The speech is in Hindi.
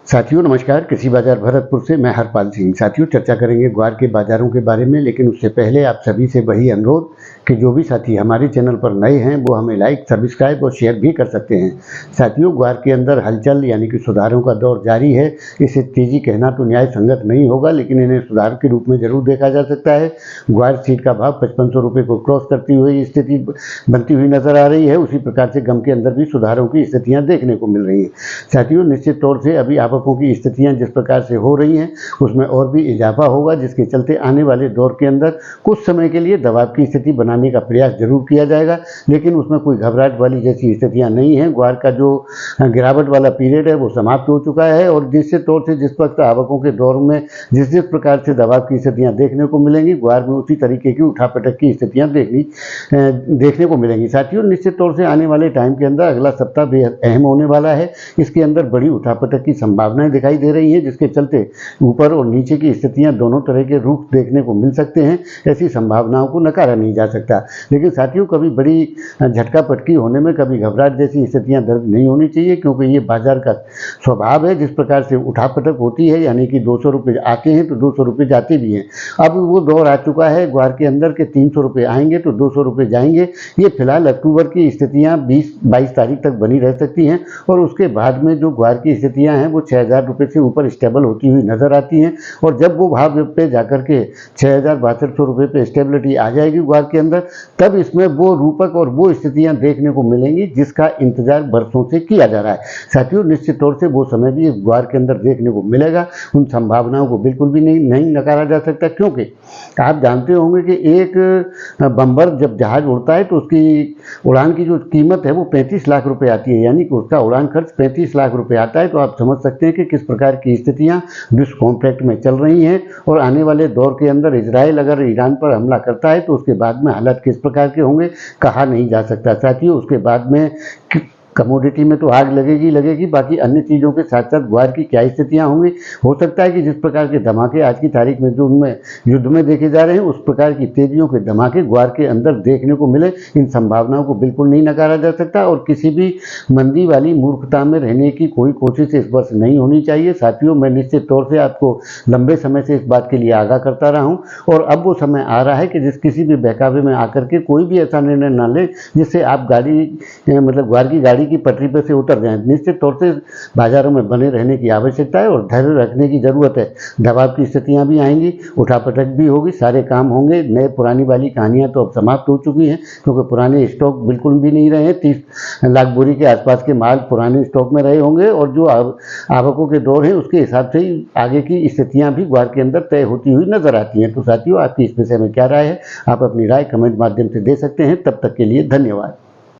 साथियों नमस्कार। कृषि बाजार भरतपुर से मैं हरपाल सिंह। साथियों चर्चा करेंगे ग्वार के बाजारों के बारे में, लेकिन उससे पहले आप सभी से वही अनुरोध कि जो भी साथी हमारे चैनल पर नए हैं वो हमें लाइक, सब्सक्राइब और शेयर भी कर सकते हैं। साथियों ग्वार के अंदर हलचल यानी कि सुधारों का दौर जारी है। इसे तेजी कहना तो न्याय संगत नहीं होगा, लेकिन इन्हें सुधार के रूप में जरूर देखा जा सकता है। ग्वार सीड का भाव 5500 रुपये को क्रॉस करती हुई स्थिति बनती हुई नजर आ रही है। उसी प्रकार से गम के अंदर भी सुधारों की स्थितियां देखने को मिल रही हैं। साथियों निश्चित तौर से अभी आवकों की स्थितियां जिस प्रकार से हो रही हैं उसमें और भी इजाफा होगा, जिसके चलते आने वाले दौर के अंदर कुछ समय के लिए दबाव की स्थिति बनाने का प्रयास जरूर किया जाएगा, लेकिन उसमें कोई घबराहट वाली जैसी स्थितियां नहीं है। ग्वार का जो गिरावट वाला पीरियड है वो समाप्त हो चुका है और निश्चित तौर से जिस वक्त आवकों के दौर में जिस प्रकार से दबाव की स्थितियां देखने को मिलेंगी, ग्वार में उसी तरीके की उठापटक की स्थितियां देखने को मिलेंगी। साथियों निश्चित तौर से आने वाले टाइम के अंदर अगला सप्ताह बेहद अहम होने वाला है। इसके अंदर बड़ी उठापटक की संभावनाएं दिखाई दे रही हैं, जिसके चलते ऊपर और नीचे की स्थितियां दोनों तरह के रुख देखने को मिल सकते हैं। ऐसी संभावनाओं को नकारा नहीं जा सकता, लेकिन साथियों कभी बड़ी झटका पटकी होने में कभी घबराहट जैसी स्थितियां दर्ज नहीं होनी चाहिए, क्योंकि ये बाजार का स्वभाव है। जिस प्रकार से उठापटक होती है यानी कि 200 रुपये आते हैं तो 200 रुपये जाते भी हैं। अब वो दौर आ चुका है ग्वार के अंदर के 300 रुपये आएंगे तो 200 रुपये जाएंगे। ये फिलहाल अक्टूबर की स्थितियां 20-22 तारीख तक बनी रह सकती हैं और उसके बाद में जो ग्वार की स्थितियां हैं वो 6000 रुपये से ऊपर स्टेबल होती हुई नजर आती हैं। और जब वो भाव पे जाकर के 6200 रुपये पे स्टेबिलिटी आ जाएगी ग्वार के अंदर, तब इसमें वो रूपक और वो स्थितियां देखने को मिलेंगी जिसका इंतजार बरसों से किया जा रहा है। साथियों निश्चित तौर से वो समय भी इस ग्वार के अंदर देखने को मिलेगा। उन संभावनाओं को बिल्कुल भी नहीं नकारा जा सकता, क्योंकि आप जानते होंगे कि एक बम्बर जब जहाज उड़ता है तो उसकी उड़ान की जो कीमत है वो 35 लाख रुपए आती है, यानी कि उसका उड़ान खर्च 35 लाख रुपए आता है। तो आप समझ सकते हैं कि किस प्रकार की स्थितियां विश्व कॉन्फ्लिक्ट में चल रही हैं और आने वाले दौर के अंदर इजराइल अगर ईरान पर हमला करता है तो उसके बाद में हालात किस प्रकार के होंगे कहा नहीं जा सकता। साथियों उसके बाद में कमोडिटी में तो आग लगेगी, बाकी अन्य चीज़ों के साथ साथ ग्वार की क्या स्थितियां होंगी। हो सकता है कि जिस प्रकार के धमाके आज की तारीख में जो उनमें युद्ध में देखे जा रहे हैं उस प्रकार की तेजियों के धमाके ग्वार के अंदर देखने को मिले। इन संभावनाओं को बिल्कुल नहीं नकारा जा सकता और किसी भी मंदी वाली मूर्खता में रहने की कोई कोशिश इस वर्ष नहीं होनी चाहिए। साथियों मैं निश्चित तौर से आपको लंबे समय से इस बात के लिए आगाह करता रहा हूँ और अब वो समय आ रहा है कि किसी भी बहकावे में आकर के कोई भी ऐसा निर्णय न ले जिससे आप ग्वार की गाड़ी की पटरी पर से उतर जाएं। निश्चित तौर से बाजारों में बने रहने की आवश्यकता है और धैर्य रखने की जरूरत है। दबाव की स्थितियां भी आएंगी, उठापटक भी होगी, सारे काम होंगे। नए पुरानी वाली कहानियां तो अब समाप्त हो चुकी हैं, क्योंकि पुराने स्टॉक बिल्कुल भी नहीं रहे। 30 लाख बोरी के आसपास के माल पुराने स्टॉक में रहे होंगे और जो आवकों के दौर है उसके हिसाब से ही आगे की स्थितियां भी ग्वार के अंदर तय होती हुई नजर आती हैं। तो साथियों आपकी इस विषय में क्या राय है, आप अपनी राय कमेंट माध्यम से दे सकते हैं। तब तक के लिए धन्यवाद।